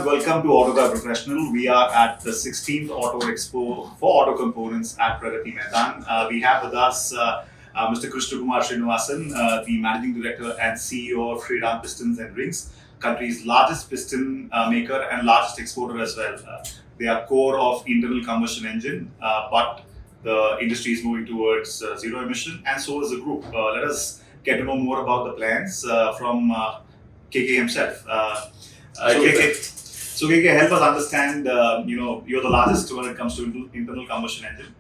welcome to Autocar Professional. We are at the 16th Auto Expo for auto components at Pragati Maidan. We have with us Mr. Krishna Kumar Srinivasan, the Managing Director and CEO of Shriram Pistons and Rings, country's largest piston maker and largest exporter as well. They are core of internal combustion engine, but the industry is moving towards zero emission, and so is the group. Let us get to know more about the plans from KK himself. KK, help us understand. You're the largest when it comes to internal combustion engine,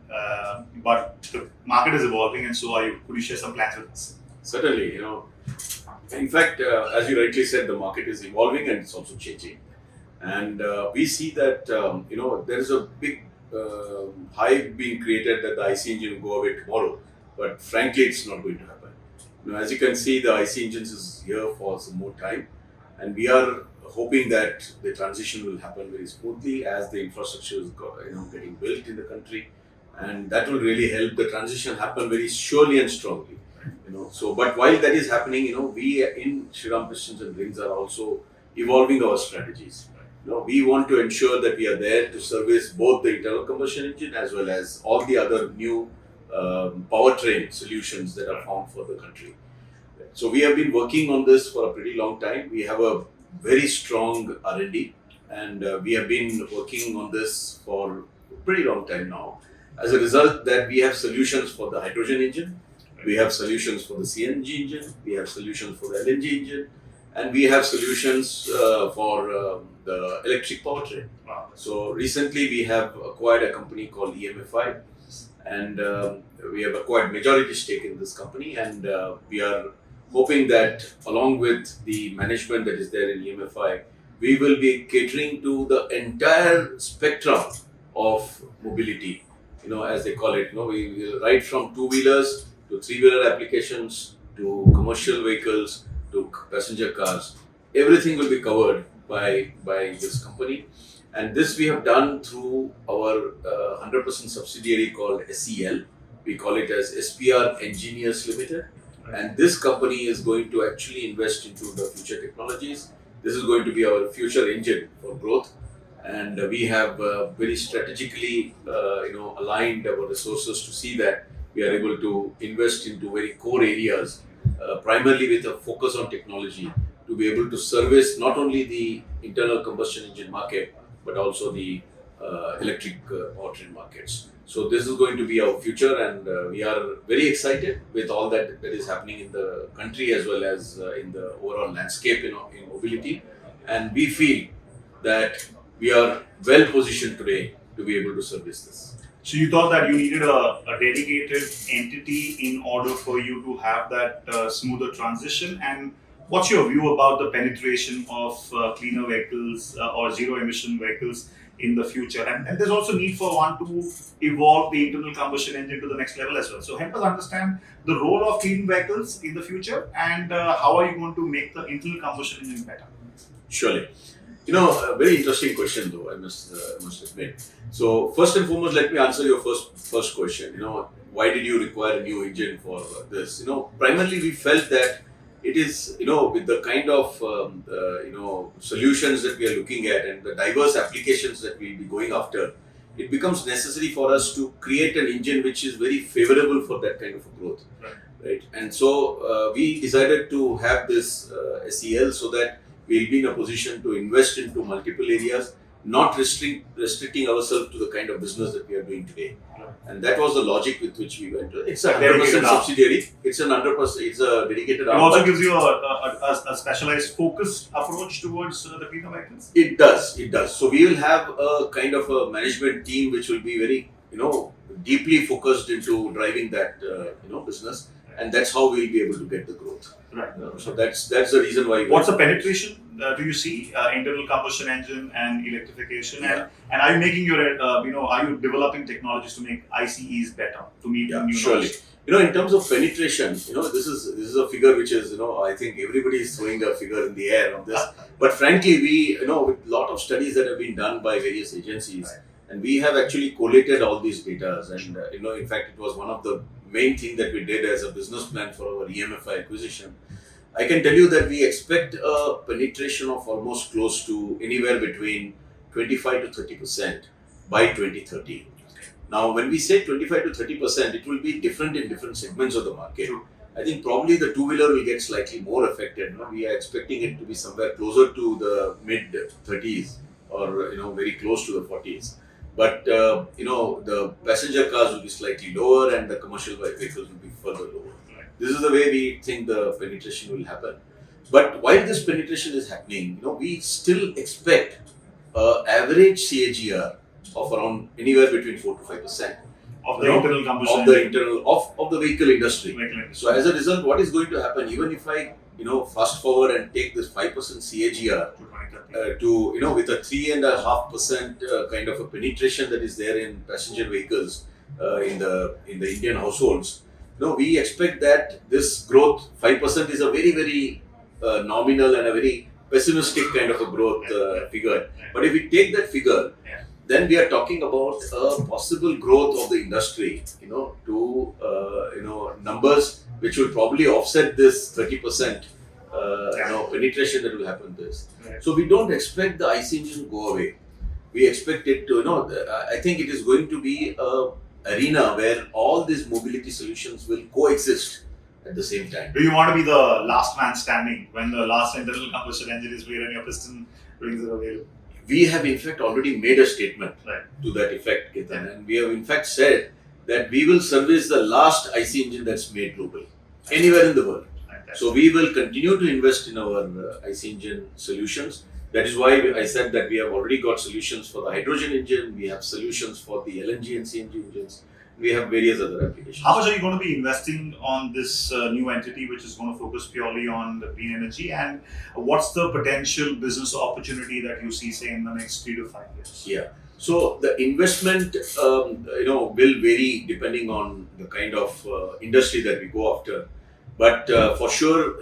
but the market is evolving, and so are you. Could you share some plans with us? Certainly, in fact, as you rightly said, the market is evolving and it's also changing. And we see that, there is a big hype being created that the IC engine will go away tomorrow. But frankly, it's not going to happen. As you can see, the IC engines is here for some more time. And we are hoping that the transition will happen very smoothly as the infrastructure is getting built in the country. And that will really help the transition happen very surely and strongly. But while that is happening, we in Shriram Pistons and Rings are also evolving our strategies. We want to ensure that we are there to service both the internal combustion engine as well as all the other new powertrain solutions that are found for the country. So we have been working on this for a pretty long time. We have a very strong R&D, and we have been working on this for a pretty long time now. As a result, that we have solutions for the hydrogen engine, we have solutions for the CNG engine, we have solutions for the LNG engine, and we have solutions for the electric powertrain. Wow. So recently we have acquired a company called EMFI, and we have acquired majority stake in this company, and we are hoping that along with the management that is there in EMFI, we will be catering to the entire spectrum of mobility, as they call it. We right from two-wheelers to three-wheeler applications to commercial vehicles to passenger cars. Everything will be covered by this company. And this we have done through our 100% subsidiary called SEL. We call it as SPR Engineers Limited. And this company is going to actually invest into the future technologies. This is going to be our future engine for growth. And we have very strategically, aligned our resources to see that we are able to invest into very core areas, primarily with a focus on technology, to be able to service not only the internal combustion engine market, but also the electric powertrain markets. So this is going to be our future, and we are very excited with all that is happening in the country as well as in the overall landscape in mobility. And we feel that we are well positioned today to be able to service this. So you thought that you needed a dedicated entity in order for you to have that smoother transition. And what's your view about the penetration of cleaner vehicles or zero emission vehicles in the future? And there's also need for one to evolve the internal combustion engine to the next level as well. So help us understand the role of clean vehicles in the future, and how are you going to make the internal combustion engine better? Surely. A very interesting question though, I must admit. So first and foremost, let me answer your first question. Why did you require a new engine for this? Primarily we felt that it is, with the kind of, solutions that we are looking at and the diverse applications that we'll be going after, it becomes necessary for us to create an engine which is very favorable for that kind of a growth. Right? And so we decided to have this SEL so that we'll be in a position to invest into multiple areas, not restricting ourselves to the kind of business that we are doing today. And that was the logic with which we went. It's a 100% subsidiary. It's an 100%. It's a dedicated. It also gives you a specialized, focused approach towards the cleaner vehicles. It does. So we will have a kind of a management team which will be very, deeply focused into driving that, business, and that's how we'll be able to get the growth. Right. So that's the reason why. What's the penetration? Do you see internal combustion engine and electrification? Yeah. And are you making your, are you developing technologies to make ICEs better to meet the new surely. knowledge? In terms of penetration, this is a figure which is, I think everybody is throwing a figure in the air on this. But frankly, we, with a lot of studies that have been done by various agencies, and we have actually collated all these data. And, in fact, it was one of the main thing that we did as a business plan for our EMFI acquisition. I can tell you that we expect a penetration of almost close to anywhere between 25 to 30% by 2030. Now, when we say 25 to 30%, it will be different in different segments of the market. True. I think probably the two-wheeler will get slightly more affected. You know, we are expecting it to be somewhere closer to the mid 30s or very close to the 40s. But the passenger cars will be slightly lower and the commercial vehicles will be further lower. This is the way we think the penetration will happen. But while this penetration is happening, we still expect average CAGR of around anywhere between 4 to 5% of the internal combustion of the vehicle industry. vehicle industry. So as a result, what is going to happen? Even if I fast forward and take this 5% CAGR to 2030. to with a 3.5% kind of a penetration that is there in passenger vehicles in the Indian households. We expect that this growth 5% is a very very nominal and a very pessimistic kind of a growth figure. But if we take that figure, then we are talking about a possible growth of the industry, to numbers which will probably offset this 30% penetration that will happen this. Right. So we don't expect the IC engine to go away. We expect it to, I think it is going to be a arena where all these mobility solutions will coexist at the same time. Do you want to be the last man standing when the last internal combustion engine is made and your piston rings are available? We have in fact already made a statement Right. to that effect, Ketan, and we have in fact said that we will service the last IC engine that's made globally, anywhere in the world. So we will continue to invest in our IC engine solutions. That is why I said that we have already got solutions for the hydrogen engine, we have solutions for the LNG and CNG engines, we have various other applications. How much are you going to be investing on this new entity which is going to focus purely on the green energy, and what's the potential business opportunity that you see, say, in the next 3 to 5 years? Yeah. So the investment, will vary depending on the kind of industry that we go after. But for sure,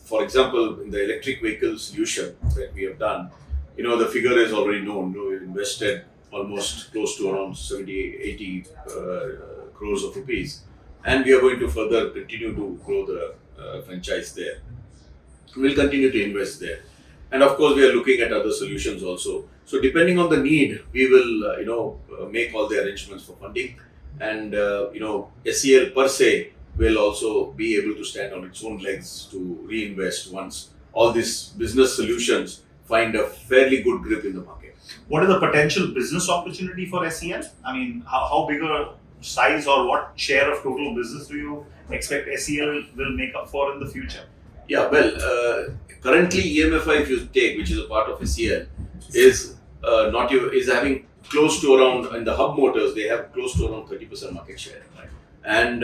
for example, in the electric vehicle solution that we have done, the figure is already known. We invested almost close to around 80 crores of rupees, and we are going to further continue to grow the franchise there. We'll continue to invest there, and of course, we are looking at other solutions also. So depending on the need, we will make all the arrangements for funding, and SEL per se will also be able to stand on its own legs to reinvest once all these business solutions find a fairly good grip in the market. What is the potential business opportunity for SEL? I mean, how big a size or what share of total business do you expect SEL will make up for in the future? Yeah, well, currently EMFI, if you take, which is a part of SEL, is having close to around, in the hub motors, they have close to around 30% market share. Right. And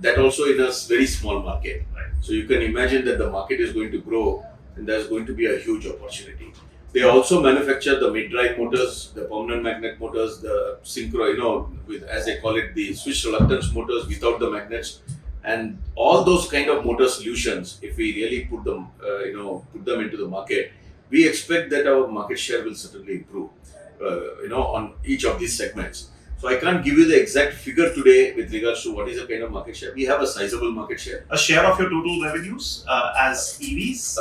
that also in a very small market. Right. So you can imagine that the market is going to grow and there's going to be a huge opportunity. They also manufacture the mid-drive motors, the permanent magnet motors, the synchro, with, as they call it, the switch reluctance motors without the magnets, and all those kind of motor solutions. If we really put them into the market, we expect that our market share will certainly improve, on each of these segments. So I can't give you the exact figure today with regards to what is the kind of market share. We have a sizable market share. A share of your total revenues as EVs?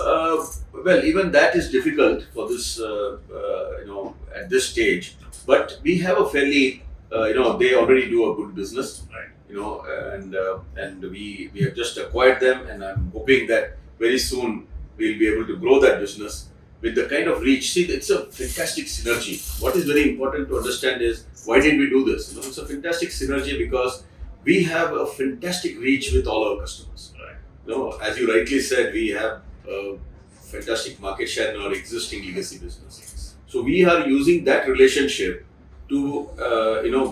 Well, even that is difficult for this, at this stage. But we have a fairly, they already do a good business, Right. and we have just acquired them, and I'm hoping that very soon we'll be able to grow that business with the kind of reach. See, it's a fantastic synergy. What is very important to understand is, why did we do this? It's a fantastic synergy because we have a fantastic reach with all our customers. Right. As you rightly said, we have a fantastic market share in our existing legacy business. So we are using that relationship to,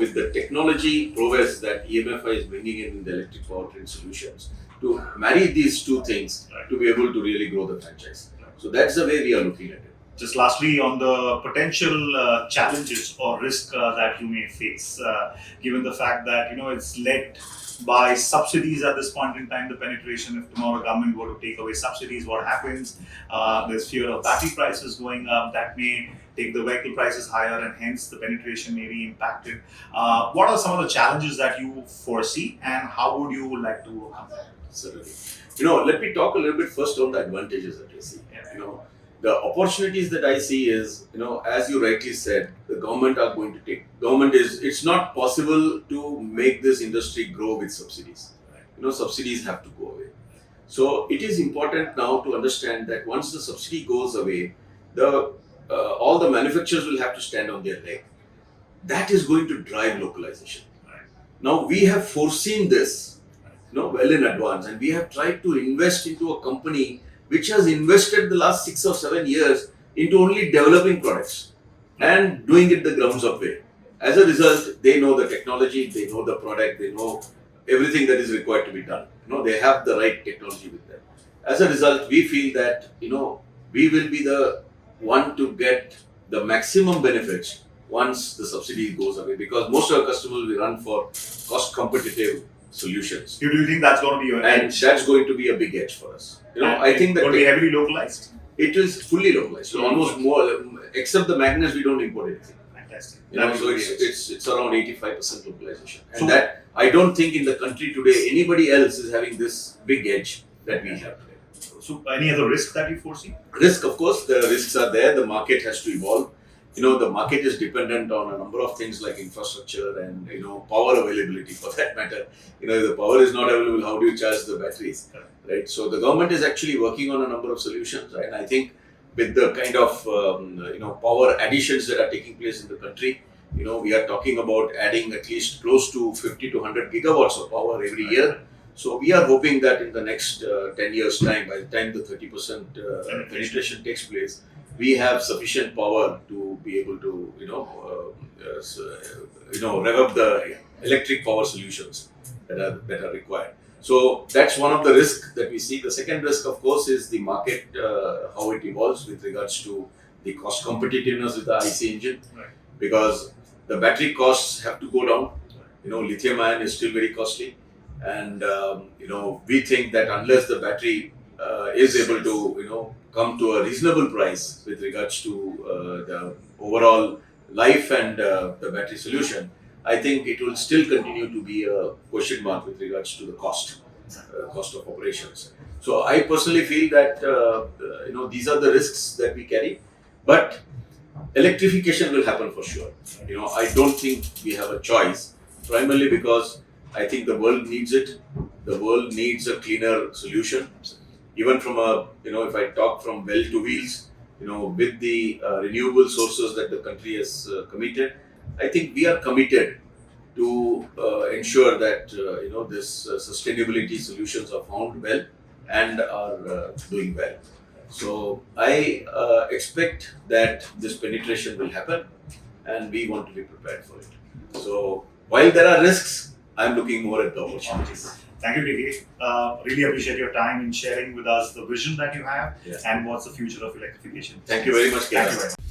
with the technology prowess that EMFI is bringing in the electric powertrain solutions, to marry these two things to be able to really grow the franchise. So that's the way we are looking at it. Just lastly, on the potential challenges or risk that you may face, given the fact that it's led by subsidies at this point in time, the penetration. If tomorrow government were to take away subsidies, what happens? There's fear of battery prices going up. That may take the vehicle prices higher, and hence the penetration may be impacted. What are some of the challenges that you foresee, and how would you like to overcome them? Certainly. Let me talk a little bit first on the advantages that I see. The opportunities that I see is, as you rightly said, the government are going to take. It's not possible to make this industry grow with subsidies. Subsidies have to go away. So it is important now to understand that once the subsidy goes away, all the manufacturers will have to stand on their leg. That is going to drive localization. Now we have foreseen this, well in advance, and we have tried to invest into a company which has invested the last 6 or 7 years into only developing products and doing it the grounds up way. As a result, they know the technology, they know the product, they know everything that is required to be done. They have the right technology with them. As a result, we feel that we will be the one to get the maximum benefits once the subsidy goes away, because most of our customers will run for cost competitive solutions. Do you think that's going to be your edge? That's going to be a big edge for us. I think that going to be heavily localized. It is fully localized. So almost more, except the magnets, we don't import anything. Fantastic. So it's around 85% localization, and that I don't think in the country today anybody else is having this big edge that we have today. So any other risk that you foresee? Risk, of course, the risks are there. The market has to evolve. The market is dependent on a number of things like infrastructure and power availability, for that matter. If the power is not available, how do you charge the batteries, right? So the government is actually working on a number of solutions, right? And I think with the kind of power additions that are taking place in the country, we are talking about adding at least close to 50 to 100 gigawatts of power every year. So we are hoping that in the next 10 years' time, by the time the 30% penetration takes place, we have sufficient power to be able to, rev up the electric power solutions that are required. So that's one of the risks that we see. The second risk, of course, is the market, how it evolves with regards to the cost competitiveness with the IC engine, because the battery costs have to go down. Lithium ion is still very costly, and we think that unless the battery is able to come to a reasonable price with regards to the overall life and the battery solution, I think it will still continue to be a question mark with regards to the cost of operations. So I personally feel that these are the risks that we carry, but electrification will happen for sure. I don't think we have a choice, primarily because I think the world needs it. The world needs a cleaner solution. Even from if I talk from well to wheels, with the renewable sources that the country has committed, I think we are committed to ensure that this sustainability solutions are found well and are doing well. So I expect that this penetration will happen, and we want to be prepared for it. So while there are risks, I'm looking more at the opportunities. Thank you, DK. Really appreciate your time in sharing with us the vision that you have and what's the future of electrification. Thank you very much, Kedar. Thank you very much.